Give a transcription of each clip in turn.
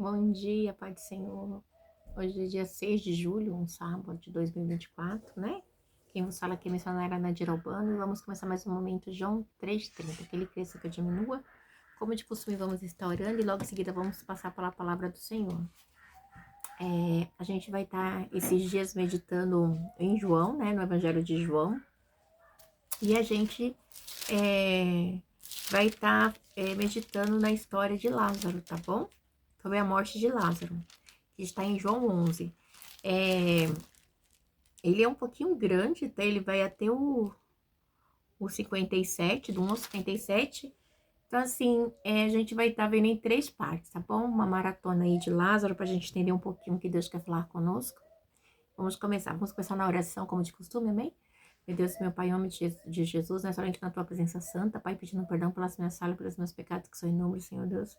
Bom dia, Pai do Senhor. Hoje é dia 6 de julho, um sábado de 2024, né? Quem vos fala aqui é missionária Nadir Albano e vamos começar mais um momento, João 3,30. Que ele cresça, que eu diminua. Como de costume, vamos estar orando e logo em seguida vamos passar pela palavra do Senhor. A gente vai estar esses dias meditando em João, né? No Evangelho de João. E a gente vai estar meditando na história de Lázaro, tá bom? Sobre a morte de Lázaro, que está em João 11. Ele é um pouquinho grande, tá? Ele vai até o 57, do 1 ao 57. Então, assim, a gente vai estar vendo em 3 partes, tá bom? Uma maratona aí de Lázaro, pra gente entender um pouquinho o que Deus quer falar conosco. Vamos começar na oração, como de costume, amém? Meu Deus, meu Pai, em nome de Jesus, nessa hora a gente na tua presença santa, Pai, pedindo perdão pelas minhas falhas, pelos meus pecados que são inúmeros, Senhor Deus.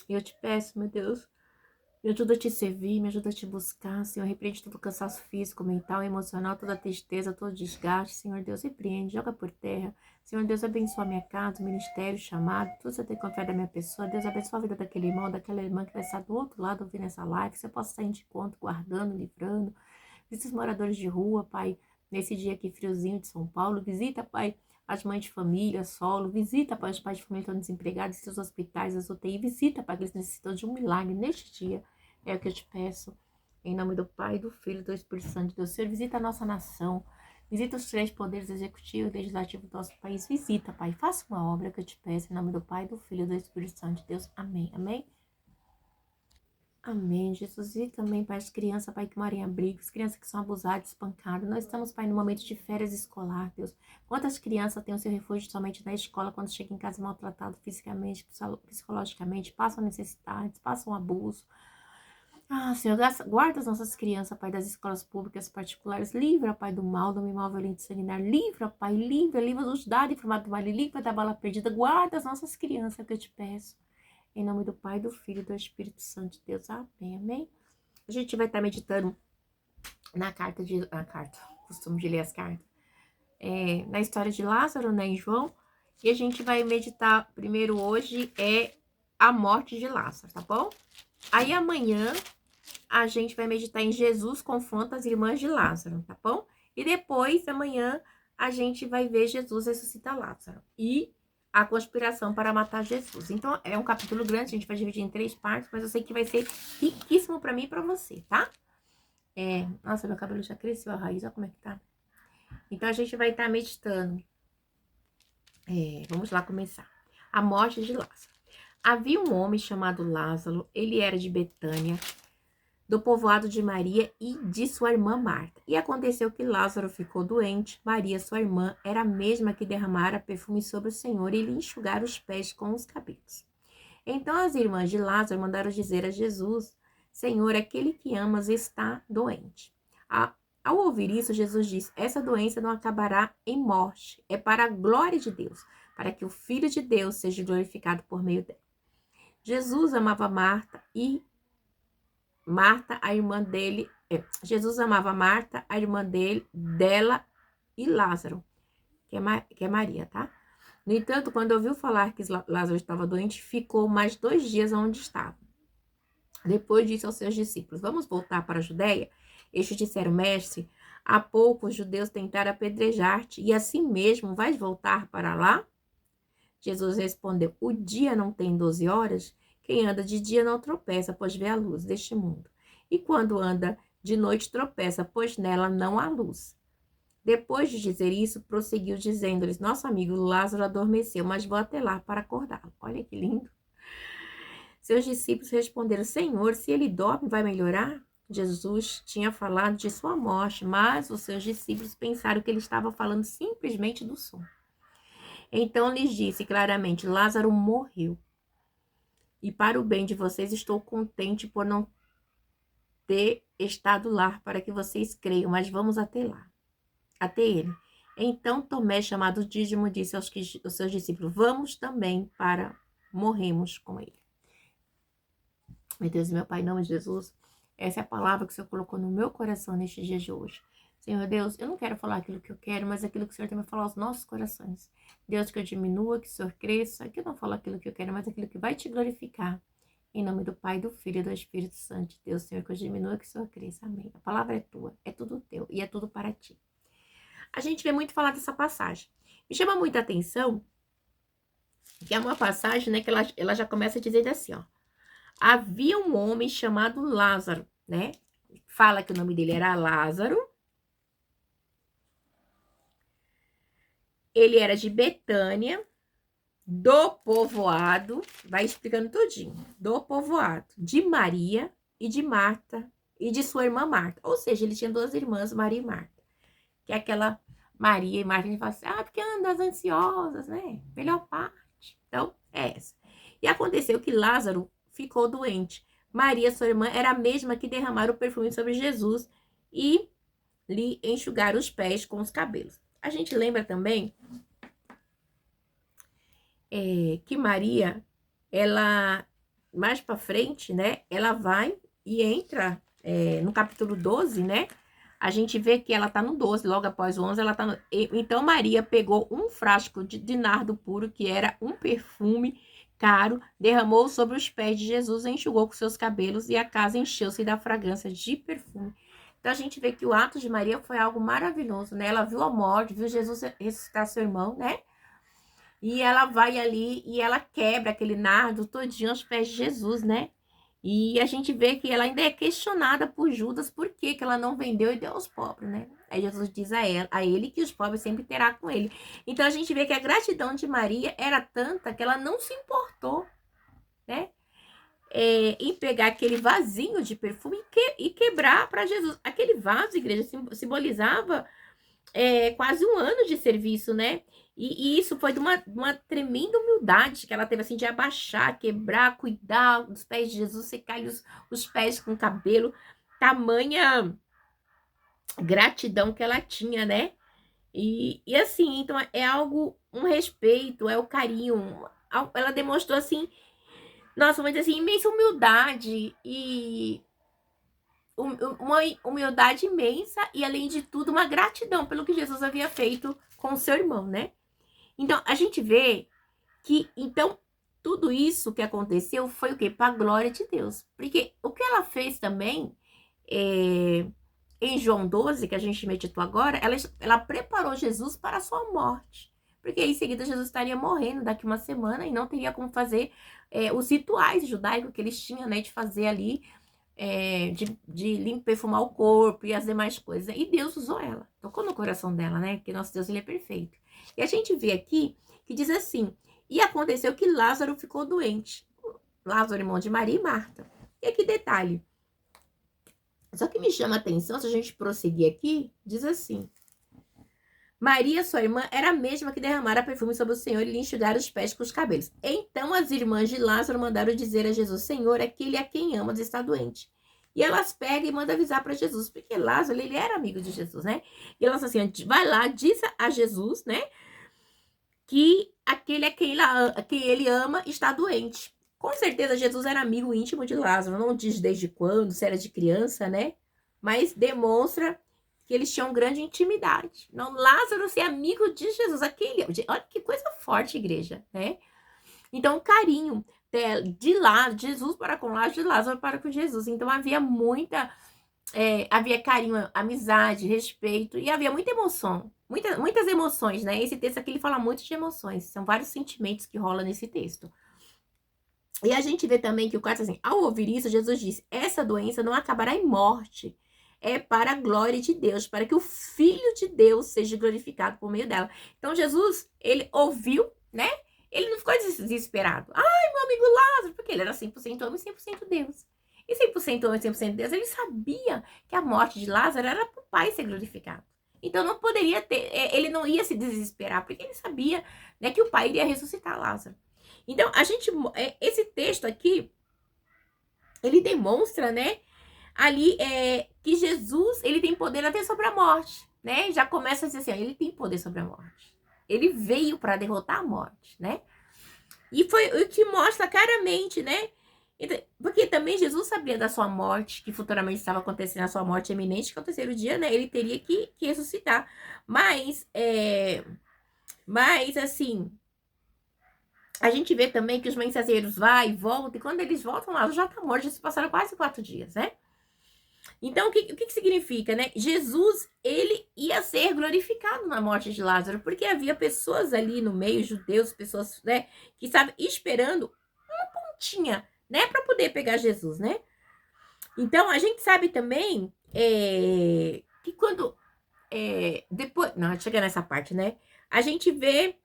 E eu te peço, meu Deus, me ajuda a te servir, me ajuda a te buscar, Senhor. Repreende todo o cansaço físico, mental, emocional, toda a tristeza, todo o desgaste, Senhor Deus. Repreende, joga por terra. Senhor Deus, abençoa a minha casa, o ministério, o chamado, tudo você tem confiado da minha pessoa. Deus, abençoa a vida daquele irmão, daquela irmã que vai estar do outro lado ouvindo essa live. Que você possa sair de conta, guardando, livrando. Visita os moradores de rua, Pai, nesse dia aqui friozinho de São Paulo. Visita, Pai, as mães de família, solo. Visita, Pai, os pais de família que estão desempregados, seus hospitais, as UTI. Visita, Pai, que eles necessitam de um milagre neste dia. É o que eu te peço. Em nome do Pai, do Filho e do Espírito Santo de Deus. Senhor, visita a nossa nação. Visita os 3 poderes executivo e legislativo do nosso país. Visita, Pai. Faça uma obra que eu te peço. Em nome do Pai, do Filho e do Espírito Santo de Deus. Amém. Amém. Amém, Jesus. E também para as crianças, Pai, que moram em abrigos, crianças que são abusadas, espancadas. Nós estamos, Pai, no momento de férias escolar, Deus. Quantas crianças têm o seu refúgio somente na escola, quando chegam em casa maltratado fisicamente, psicologicamente, passam necessidades, passam abuso. Ah, Senhor, guarda as nossas crianças, Pai, das escolas públicas particulares. Livra, Pai, do mal, do mal violento sanguinário. Livra, Pai, livra dos dados informados do mal. Livra da bala perdida. Guarda as nossas crianças, que eu te peço. Em nome do Pai, do Filho e do Espírito Santo de Deus. Amém, amém. A gente vai estar meditando costume de ler as cartas, na história de Lázaro, né, em João. E a gente vai meditar primeiro hoje a morte de Lázaro, tá bom? Aí amanhã a gente vai meditar em Jesus confronta as irmãs de Lázaro, tá bom? E depois, amanhã, a gente vai ver Jesus ressuscitar Lázaro. E a conspiração para matar Jesus. Então, é um capítulo grande, a gente vai dividir em 3 partes, mas eu sei que vai ser riquíssimo para mim e para você, tá? Nossa, meu cabelo já cresceu a raiz, olha como é que tá. Então, a gente vai estar meditando. Vamos lá começar. A morte de Lázaro. Havia um homem chamado Lázaro, ele era de Betânia, do povoado de Maria e de sua irmã Marta. E aconteceu que Lázaro ficou doente. Maria, sua irmã, era a mesma que derramara perfume sobre o Senhor e lhe enxugara os pés com os cabelos. Então as irmãs de Lázaro mandaram dizer a Jesus: Senhor, aquele que amas está doente. Ao ouvir isso, Jesus disse: essa doença não acabará em morte, é para a glória de Deus, para que o Filho de Deus seja glorificado por meio dela. Jesus amava Marta, a irmã dele. Jesus amava Marta, a irmã dela e Lázaro, que é Maria, tá? No entanto, quando ouviu falar que Lázaro estava doente, ficou mais 2 dias onde estava. Depois disse aos seus discípulos: vamos voltar para a Judéia? Estes disseram: mestre, há pouco os judeus tentaram apedrejar-te, e assim mesmo vais voltar para lá? Jesus respondeu: o dia não tem 12 horas? Quem anda de dia não tropeça, pois vê a luz deste mundo. E quando anda de noite tropeça, pois nela não há luz. Depois de dizer isso, prosseguiu dizendo-lhes: nosso amigo Lázaro adormeceu, mas vou até lá para acordá-lo. Olha que lindo. Seus discípulos responderam: Senhor, se ele dorme, vai melhorar? Jesus tinha falado de sua morte, mas os seus discípulos pensaram que ele estava falando simplesmente do sono. Então lhes disse claramente: Lázaro morreu. E para o bem de vocês, estou contente por não ter estado lá, para que vocês creiam, mas vamos até lá, até ele. Então Tomé, chamado Dídimo, disse aos seus discípulos: vamos também para morrermos com ele. Meu Deus e meu Pai, em nome de Jesus, essa é a palavra que o Senhor colocou no meu coração neste dia de hoje. Senhor Deus, eu não quero falar aquilo que eu quero, mas aquilo que o Senhor tem que falar aos nossos corações. Deus, que eu diminua, que o Senhor cresça, que eu não falo aquilo que eu quero, mas aquilo que vai te glorificar. Em nome do Pai, do Filho e do Espírito Santo de Deus, Senhor, que eu diminua, que o Senhor cresça. Amém. A palavra é tua, é tudo teu e é tudo para ti. A gente vê muito falar dessa passagem. Me chama muita atenção que é uma passagem, né, que ela já começa dizendo assim, ó. Havia um homem chamado Lázaro, né? Fala que o nome dele era Lázaro. Ele era de Betânia, do povoado, vai explicando tudinho, do povoado, de Maria e de Marta e de sua irmã Marta. Ou seja, ele tinha duas irmãs, Maria e Marta. Que é aquela Maria e Marta, a gente fala assim, porque anda as ansiosas, né? Melhor parte. Então, é essa. E aconteceu que Lázaro ficou doente. Maria, sua irmã, era a mesma que derramara o perfume sobre Jesus e lhe enxugara os pés com os cabelos. A gente lembra também que Maria, ela, mais para frente, né, ela vai e entra no capítulo 12, né, a gente vê que ela tá no 12, logo após o 11, ela tá no... Então, Maria pegou um frasco de nardo puro, que era um perfume caro, derramou sobre os pés de Jesus, enxugou com seus cabelos, e a casa encheu-se da fragrância de perfume. Então, a gente vê que o ato de Maria foi algo maravilhoso, né? Ela viu a morte, viu Jesus ressuscitar seu irmão, né? E ela vai ali e ela quebra aquele nardo todinho aos pés de Jesus, né? E a gente vê que ela ainda é questionada por Judas por que ela não vendeu e deu aos pobres, né? Aí Jesus diz a ele que os pobres sempre terá com ele. Então a gente vê que a gratidão de Maria era tanta que ela não se importou, né? Em pegar aquele vasinho de perfume e quebrar para Jesus. Aquele vaso, igreja, simbolizava quase um ano de serviço, né? E isso foi de uma tremenda humildade que ela teve, assim, de abaixar, quebrar, cuidar dos pés de Jesus, secar os pés com cabelo. Tamanha gratidão que ela tinha, né? E assim, então é algo, um respeito, é o carinho. Ela demonstrou, assim, nossa, mas assim, imensa humildade e uma humildade imensa e, além de tudo, uma gratidão pelo que Jesus havia feito com o seu irmão, né? Então, a gente vê que, então, tudo isso que aconteceu foi o quê? Para a glória de Deus. Porque o que ela fez também, em João 12, que a gente meditou agora, ela preparou Jesus para a sua morte. Porque em seguida Jesus estaria morrendo daqui uma semana e não teria como fazer os rituais judaicos que eles tinham, né? De fazer ali, de perfumar o corpo e as demais coisas. E Deus usou ela, tocou no coração dela, né? Porque nosso Deus, ele é perfeito. E a gente vê aqui que diz assim, e aconteceu que Lázaro ficou doente. Lázaro, irmão de Maria e Marta. E aqui detalhe. Só que me chama a atenção, se a gente prosseguir aqui, diz assim. Maria, sua irmã, era a mesma que derramara perfume sobre o Senhor e lhe enxugara os pés com os cabelos. Então as irmãs de Lázaro mandaram dizer a Jesus, Senhor, aquele a quem amas está doente. E elas pegam e mandam avisar para Jesus, porque Lázaro, ele era amigo de Jesus, né? E elas assim, vai lá, diz a Jesus, né? Que aquele a quem ele ama está doente. Com certeza Jesus era amigo íntimo de Lázaro, não diz desde quando, se era de criança, né? Mas demonstra que eles tinham grande intimidade. Não, Lázaro ser amigo de Jesus, olha que coisa forte, igreja, né? Então, o carinho de Jesus para com Lázaro, de Lázaro para com Jesus. Então, havia havia carinho, amizade, respeito, e havia muita emoção, muitas emoções, né? Esse texto aqui, ele fala muito de emoções, são vários sentimentos que rolam nesse texto. E a gente vê também que o quarto, assim, ao ouvir isso, Jesus disse, essa doença não acabará em morte, é para a glória de Deus, para que o Filho de Deus seja glorificado por meio dela. Então, Jesus, ele ouviu, né? Ele não ficou desesperado. Ai, meu amigo Lázaro, porque ele era 100% homem e 100% Deus. E 100% homem e 100% Deus, ele sabia que a morte de Lázaro era para o Pai ser glorificado. Então, não poderia ter, ele não ia se desesperar, porque ele sabia, né, que o Pai iria ressuscitar Lázaro. Então, esse texto aqui, ele demonstra, né, ali que Jesus, ele tem poder até sobre a morte, né? Já começa a dizer assim, ele tem poder sobre a morte. Ele veio para derrotar a morte, né? E foi o que mostra claramente, né? Porque também Jesus sabia da sua morte, que futuramente estava acontecendo, a sua morte iminente, que ao terceiro dia, né? Ele teria que ressuscitar. Mas assim, A gente vê também que os mensageiros vão e voltam, e quando eles voltam, Lázaro já está morto, já se passaram quase 4 dias, né? Então, o que significa, né? Jesus, ele ia ser glorificado na morte de Lázaro, porque havia pessoas ali no meio, judeus, pessoas, né, que estavam esperando uma pontinha, né, para poder pegar Jesus, né? Então, a gente sabe também que quando, depois, não, chega nessa parte, né? A gente vê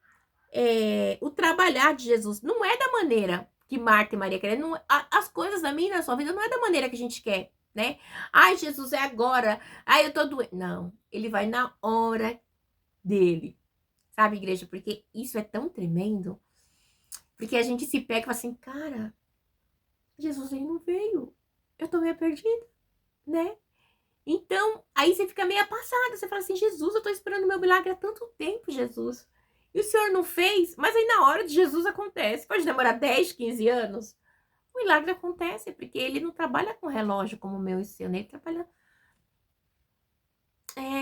o trabalhar de Jesus. Não é da maneira que Marta e Maria querem. Não, as coisas da minha e da sua vida não é da maneira que a gente quer, né? Ai, Jesus, é agora. Ai, eu tô doente. Não, ele vai na hora dele. Sabe, igreja? Porque isso é tão tremendo. Porque a gente se pega e fala assim, cara, Jesus, ele não veio. Eu tô meio perdida, né? Então, aí você fica meio passada. Você fala assim, Jesus, eu tô esperando meu milagre há tanto tempo, Jesus. E o Senhor não fez? Mas aí na hora de Jesus acontece. Pode demorar 10, 15 anos. O milagre acontece, porque ele não trabalha com relógio como o meu e o seu, né? Ele trabalha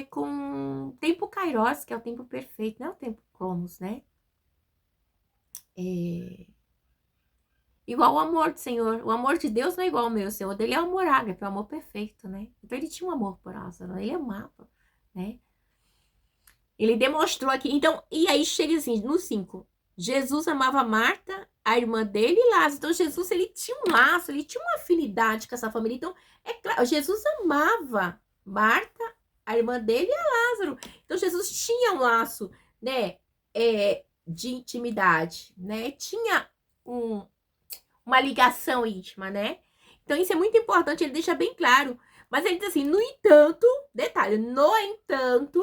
com tempo kairos, que é o tempo perfeito, não é o tempo cromos, né? Igual o amor do Senhor. O amor de Deus não é igual ao meu, o Senhor dele é o amor ágape, é o amor perfeito, né? Então ele tinha um amor por Lázaro, ele amava, né? Ele demonstrou aqui. Então, e aí chega assim, no 5. Jesus amava Marta, a irmã dele e Lázaro. Então, Jesus, ele tinha um laço, ele tinha uma afinidade com essa família. Então, é claro, Jesus amava Marta, a irmã dele e a Lázaro. Então, Jesus tinha um laço, né, de intimidade, né? Tinha uma ligação íntima, né? Então, isso é muito importante, ele deixa bem claro. Mas ele diz assim, no entanto, detalhe, no entanto,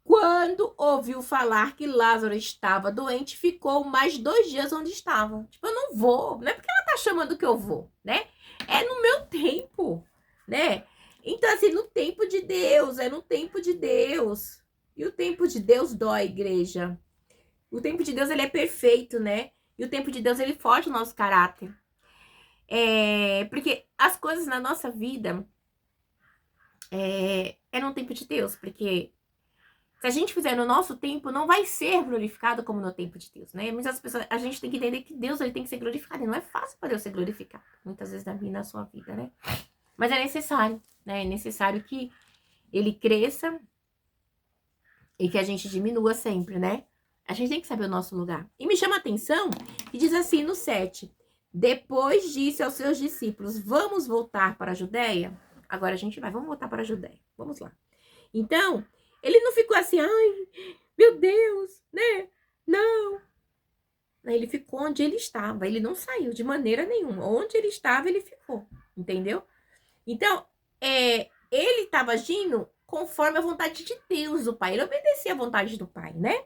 quando ouviu falar que Lázaro estava doente, ficou mais 2 dias onde estava. Tipo, eu não vou. Não é porque ela tá chamando que eu vou, né? É no meu tempo, né? Então, assim, no tempo de Deus, é no tempo de Deus. E o tempo de Deus dói, igreja. O tempo de Deus, ele é perfeito, né? E o tempo de Deus, ele forja o nosso caráter. Porque as coisas na nossa vida é no tempo de Deus, porque se a gente fizer no nosso tempo, não vai ser glorificado como no tempo de Deus, né? Muitas pessoas, a gente tem que entender que Deus, ele tem que ser glorificado. E não é fácil para Deus ser glorificado, muitas vezes na sua vida, né? Mas é necessário, né? É necessário que ele cresça e que a gente diminua sempre, né? A gente tem que saber o nosso lugar. E me chama a atenção que diz assim no 7. Depois disse aos seus discípulos, vamos voltar para a Judéia? Agora a gente vai, vamos voltar para a Judéia. Vamos lá. Então, ele não ficou assim, ai, meu Deus, né? Não. Ele ficou onde ele estava. Ele não saiu de maneira nenhuma. Onde ele estava, ele ficou. Entendeu? Então, ele estava agindo conforme a vontade de Deus, do Pai. Ele obedecia à vontade do Pai, né?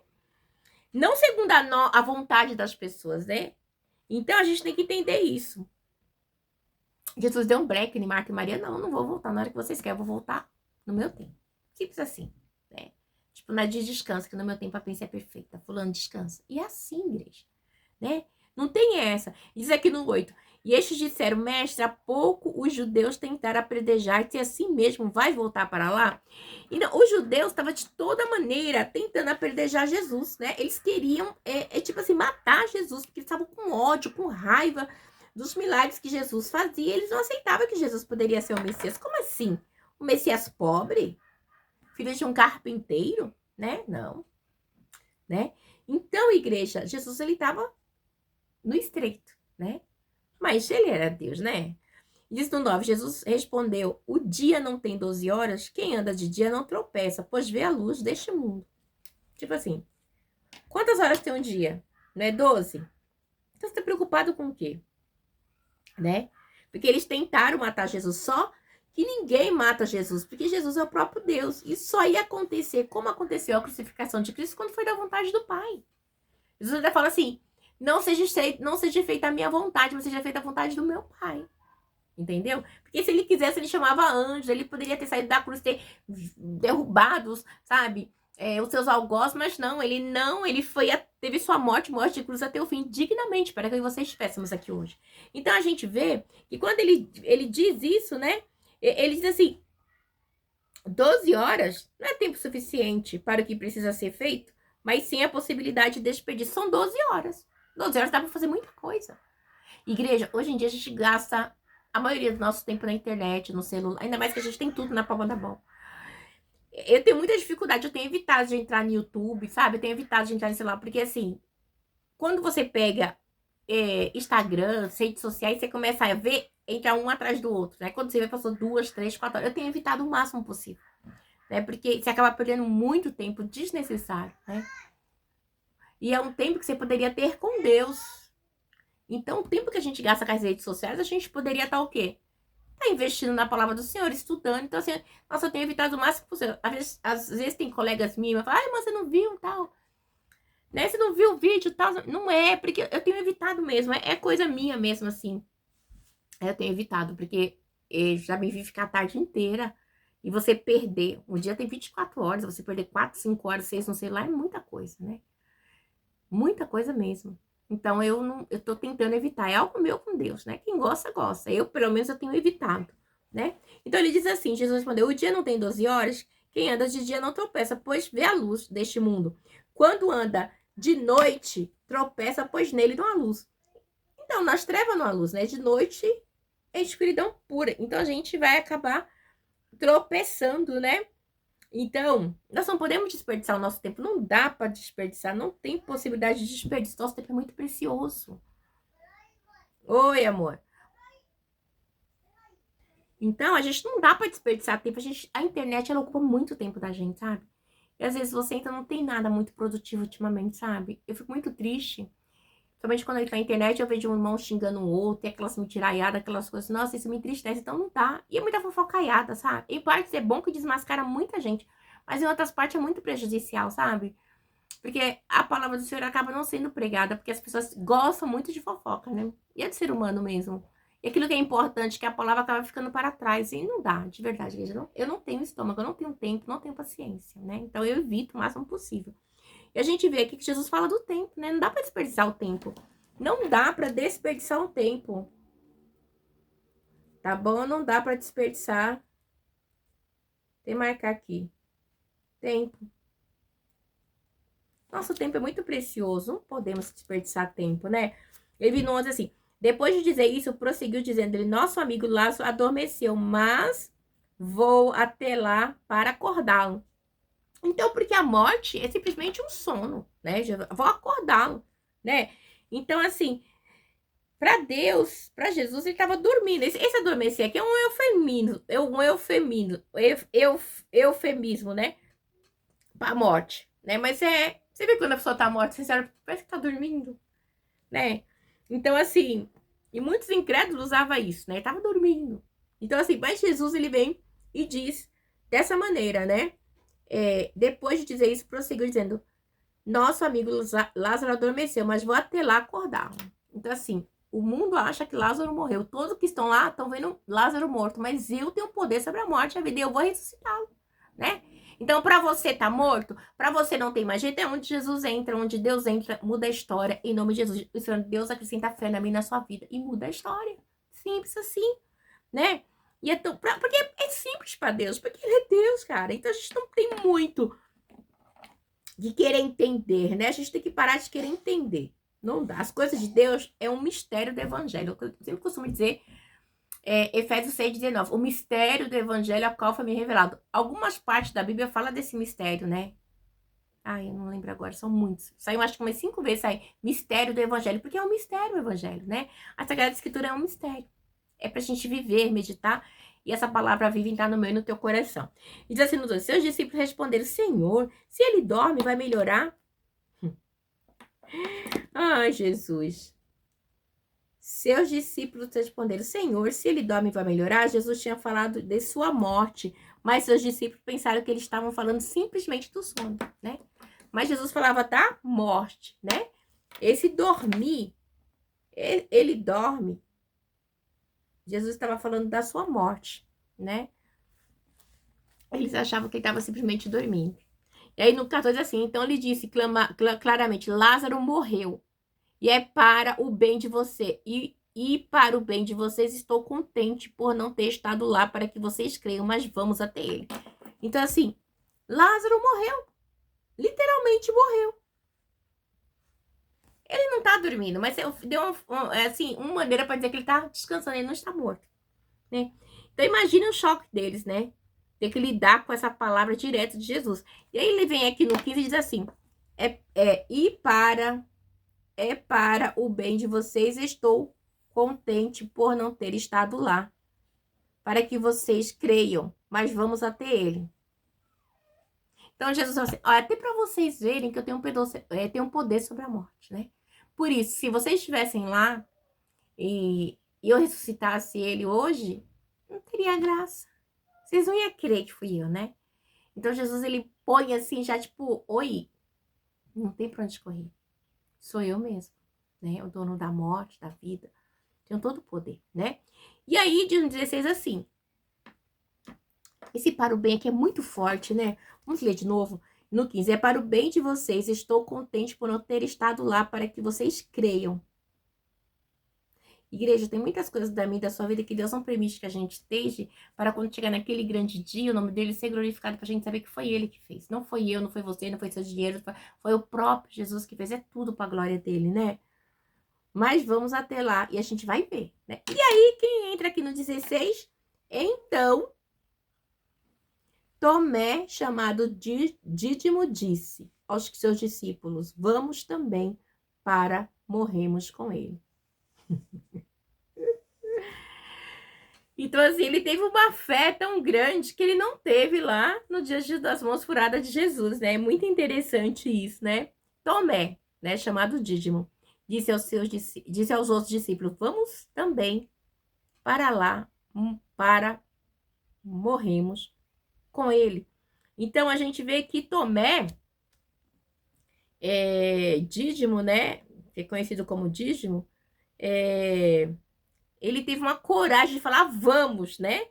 Não segundo a vontade das pessoas, né? Então, a gente tem que entender isso. Jesus deu um break em Marta e Maria. Não vou voltar na hora que vocês querem. Eu vou voltar no meu tempo. Simples assim, né? Tipo, não é de descanso, que no meu tempo a pensa é perfeita. Fulano descansa. E é assim, igreja, né? Não tem essa. Diz aqui no 8. E estes disseram, mestre, há pouco os judeus tentaram apredejar se assim mesmo vai voltar para lá. E não, os judeus estavam de toda maneira tentando apredejar Jesus, né? Eles queriam, tipo assim, matar Jesus, porque eles estavam com ódio, com raiva dos milagres que Jesus fazia. Eles não aceitavam que Jesus poderia ser o Messias. Como assim? O Messias pobre? Filho de um carpinteiro, né? Não, né? Então, igreja, Jesus, ele estava no estreito, né? Mas ele era Deus, né? Diz no 9, Jesus respondeu, o dia não tem 12 horas, quem anda de dia não tropeça, pois vê a luz deste mundo. Tipo assim, quantas horas tem um dia? Não é 12? Então você tá preocupado com o quê? Né? Porque eles tentaram matar Jesus, só que ninguém mata Jesus, porque Jesus é o próprio Deus. Isso só ia acontecer, como aconteceu a crucificação de Cristo, quando foi da vontade do Pai. Jesus até fala assim, não seja feita a minha vontade, mas seja feita a vontade do meu Pai. Entendeu? Porque se ele quisesse, ele chamava anjos, ele poderia ter saído da cruz, ter derrubado, sabe, os seus algozes, mas não, ele teve sua morte de cruz até o fim, dignamente, para que vocês estivéssemos aqui hoje. Então a gente vê que quando ele diz isso, né, ele diz assim, 12 horas não é tempo suficiente para o que precisa ser feito, mas sem a possibilidade de desperdício. São 12 horas. 12 horas dá pra fazer muita coisa. Igreja, hoje em dia a gente gasta a maioria do nosso tempo na internet, no celular, ainda mais que a gente tem tudo na palma da mão. Eu tenho muita dificuldade, eu tenho evitado de entrar no YouTube, sabe? Eu tenho evitado de entrar no celular, porque assim, quando você pega Instagram, redes sociais, você começa a ver, entrar um atrás do outro, né? Quando você vê, passou 2, 3, 4 horas. Eu tenho evitado o máximo possível, né? Porque você acaba perdendo muito tempo desnecessário, né? E é um tempo que você poderia ter com Deus. Então, o tempo que a gente gasta com as redes sociais, a gente poderia estar o quê? Tá investindo na palavra do Senhor, estudando. Então, assim, nossa, eu tenho evitado o máximo possível. Às vezes tem colegas minhas que falam, ai, mas você não viu tal, né? Você não viu o vídeo e tal. Não é, porque eu tenho evitado mesmo. É coisa minha mesmo, assim. Eu tenho evitado, porque já me vi ficar a tarde inteira e você perder. Um dia tem 24 horas, você perder 4, 5 horas, 6, não sei lá, é muita coisa, né? Muita coisa mesmo. Então, eu tô tentando evitar. É algo meu com Deus, né? Quem gosta, gosta. Eu, pelo menos, eu tenho evitado, né? Então, ele diz assim, Jesus respondeu, o dia não tem 12 horas, quem anda de dia não tropeça, pois vê a luz deste mundo. Quando anda de noite, tropeça, pois nele não há luz. Então, nas trevas não há luz, né? De noite é escuridão pura. Então, a gente vai acabar tropeçando, né? Então, nós não podemos desperdiçar o nosso tempo. Não dá para desperdiçar. Não tem possibilidade de desperdício. Nosso tempo é muito precioso. Oi, amor. Então, a gente não dá para desperdiçar tempo. A internet, ela ocupa muito tempo da gente, sabe? E às vezes você então não tem nada muito produtivo ultimamente, sabe? Eu fico muito triste. Somente quando ele tá na internet, eu vejo um irmão xingando o outro, e aquelas mentiraiadas, aquelas coisas. Nossa, isso me entristece. Então não dá. E é muita fofocaiada, sabe? Em partes é bom que desmascara muita gente. Mas em outras partes é muito prejudicial, sabe? Porque a palavra do Senhor acaba não sendo pregada, porque as pessoas gostam muito de fofoca, né? E é do ser humano mesmo. E aquilo que é importante, que a palavra acaba ficando para trás. E não dá, de verdade, gente. Eu não tenho estômago, eu não tenho tempo, não tenho paciência, né? Então eu evito o máximo possível. E a gente vê aqui que Jesus fala do tempo, né? Não dá para desperdiçar o tempo. Não dá para desperdiçar o tempo. Tá bom? Não dá para desperdiçar. Tem que marcar aqui. Tempo. Nosso tempo é muito precioso. Não podemos desperdiçar tempo, né? Ele não diz assim. Depois de dizer isso, prosseguiu dizendo ele, nosso amigo Lázaro adormeceu, mas vou até lá para acordá-lo. Então, porque a morte é simplesmente um sono, né? Vou acordá-lo, né? Então, assim, para Deus, para Jesus, ele estava dormindo. Esse adormecer aqui é um eufemismo, eufemismo, né? Para a morte, né? Mas você vê quando a pessoa tá morta, você sabe, parece que tá dormindo, né? Então, assim, e muitos incrédulos usavam isso, né? Ele tava dormindo. Então, assim, mas Jesus, ele vem e diz dessa maneira, né? Depois de dizer isso, prosseguiu dizendo, nosso amigo Lázaro adormeceu, mas vou até lá acordá-lo. Então, assim, o mundo acha que Lázaro morreu. Todos que estão lá estão vendo Lázaro morto, mas eu tenho poder sobre a morte e a vida e eu vou ressuscitá-lo, né? Então, para você estar morto, para você não ter mais jeito, é onde Jesus entra, onde Deus entra, muda a história. Em nome de Jesus, o Senhor Deus acrescenta fé na minha, na sua vida e muda a história. Simples assim, né? E porque é simples para Deus, porque Ele é Deus, cara. Então a gente não tem muito de querer entender, né? A gente tem que parar de querer entender. Não dá. As coisas de Deus é um mistério do Evangelho. Eu sempre costumo dizer, Efésios 6,19, o mistério do Evangelho a qual foi me revelado. Algumas partes da Bíblia falam desse mistério, né? Ai, eu não lembro agora, são muitos. Saiu acho que umas 5 vezes, sai mistério do Evangelho, porque é um mistério o Evangelho, né? A Sagrada Escritura é um mistério. É pra gente viver, meditar, e essa palavra vive entrar no meu e no teu coração. E diz assim nos outros, seus discípulos responderam, Senhor, se ele dorme, vai melhorar? Ai, Jesus. Seus discípulos responderam, Senhor, se ele dorme, vai melhorar? Jesus tinha falado de sua morte, mas seus discípulos pensaram que eles estavam falando simplesmente do sono, né? Mas Jesus falava da morte, né? Esse dormir, ele dorme. Jesus estava falando da sua morte, né? Eles achavam que ele estava simplesmente dormindo. E aí no 14 assim, então ele disse claramente, Lázaro morreu. E é para o bem de você. E para o bem de vocês, estou contente por não ter estado lá para que vocês creiam, mas vamos até ele. Então assim, Lázaro morreu. Literalmente morreu. Ele não tá dormindo, mas deu assim, uma maneira para dizer que ele tá descansando, ele não está morto, né? Então imagine o choque deles, né? Ter que lidar com essa palavra direta de Jesus. E aí ele vem aqui no 15 e diz assim: é para o bem de vocês, estou contente por não ter estado lá, para que vocês creiam, mas vamos até ele. Então Jesus fala assim, até para vocês verem que eu tenho um poder sobre a morte, né? Por isso, se vocês estivessem lá e eu ressuscitasse ele hoje, não teria graça. Vocês não iam crer que fui eu, né? Então Jesus, ele põe assim, já tipo, oi, não tem pra onde correr. Sou eu mesmo, né? O dono da morte, da vida. Tenho todo o poder, né? E aí, diz no 16 assim, esse para o bem aqui é muito forte, né? Vamos ler de novo. No 15, é para o bem de vocês, estou contente por não ter estado lá para que vocês creiam. Igreja, tem muitas coisas da minha e da sua vida que Deus não permite que a gente esteja para quando chegar naquele grande dia, o nome dele ser glorificado para a gente saber que foi ele que fez. Não foi eu, não foi você, não foi seu dinheiro, foi o próprio Jesus que fez. É tudo para a glória dele, né? Mas vamos até lá e a gente vai ver, né? E aí, quem entra aqui no 16? Então, Tomé, chamado Dídimo, disse aos seus discípulos, vamos também para morrermos com ele. Então, assim, ele teve uma fé tão grande que ele não teve lá no dia das mãos furadas de Jesus, né? É muito interessante isso, né? Tomé, né, chamado Dídimo, disse aos outros discípulos, vamos também para lá, para morrermos com ele. Então, a gente vê que Tomé, Dídimo, né, que é conhecido como Dídimo, ele teve uma coragem de falar vamos, né?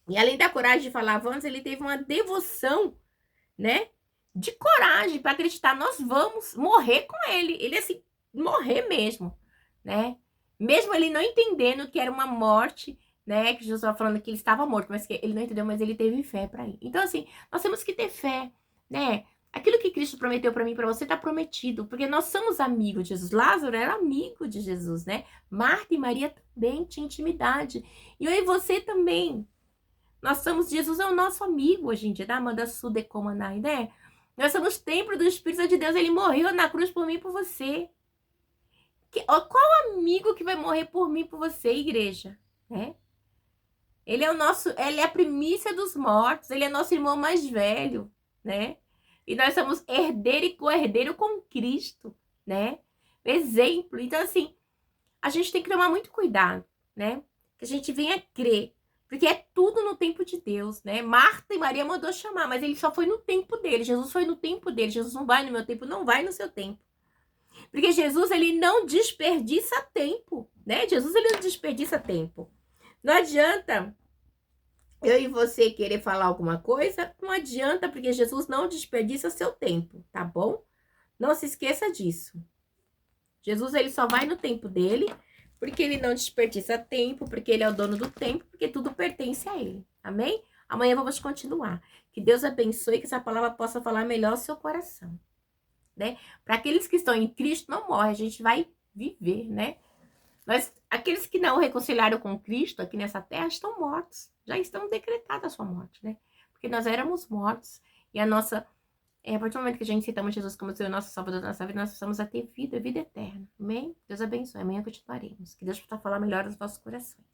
E além da coragem de falar vamos, ele teve uma devoção, né? De coragem para acreditar, nós vamos morrer com ele. Ele, assim, morrer mesmo, né? Mesmo ele não entendendo que era uma morte, né? Que Jesus estava falando que ele estava morto, mas que ele não entendeu, mas ele teve fé para ir. Então, assim, nós temos que ter fé, né? Aquilo que Cristo prometeu para mim e para você está prometido, porque nós somos amigos de Jesus. Lázaro era amigo de Jesus, né? Marta e Maria também tinham intimidade. E eu e você também. Nós somos, Jesus é o nosso amigo hoje em dia, da Amanda Sudecomanai, né? Nós somos templo do Espírito de Deus, ele morreu na cruz por mim e por você. Qual amigo que vai morrer por mim e por você, igreja? Né? Ele é a primícia dos mortos, ele é nosso irmão mais velho, né? E nós somos herdeiro e co-herdeiro com Cristo, né? Exemplo. Então, assim, a gente tem que tomar muito cuidado, né? Que a gente venha crer. Porque é tudo no tempo de Deus, né? Marta e Maria mandou chamar, mas ele só foi no tempo dele. Jesus foi no tempo dele. Jesus não vai no meu tempo, não vai no seu tempo. Porque Jesus, ele não desperdiça tempo, né? Jesus, ele não desperdiça tempo. Não adianta eu e você querer falar alguma coisa, não adianta, porque Jesus não desperdiça seu tempo, tá bom? Não se esqueça disso. Jesus, ele só vai no tempo dele, porque ele não desperdiça tempo, porque ele é o dono do tempo, porque tudo pertence a ele. Amém? Amanhã vamos continuar. Que Deus abençoe e que essa palavra possa falar melhor ao seu coração, né? Para aqueles que estão em Cristo, não morre, a gente vai viver, né? Mas aqueles que não reconciliaram com Cristo aqui nessa terra estão mortos. Já estão decretada a sua morte, né? Porque nós éramos mortos e a partir do momento que a gente aceitamos Jesus como Senhor, nosso Salvador da nossa vida, nós passamos a ter vida eterna. Amém? Deus abençoe. Amanhã continuaremos. Que Deus possa falar melhor aos nossos corações.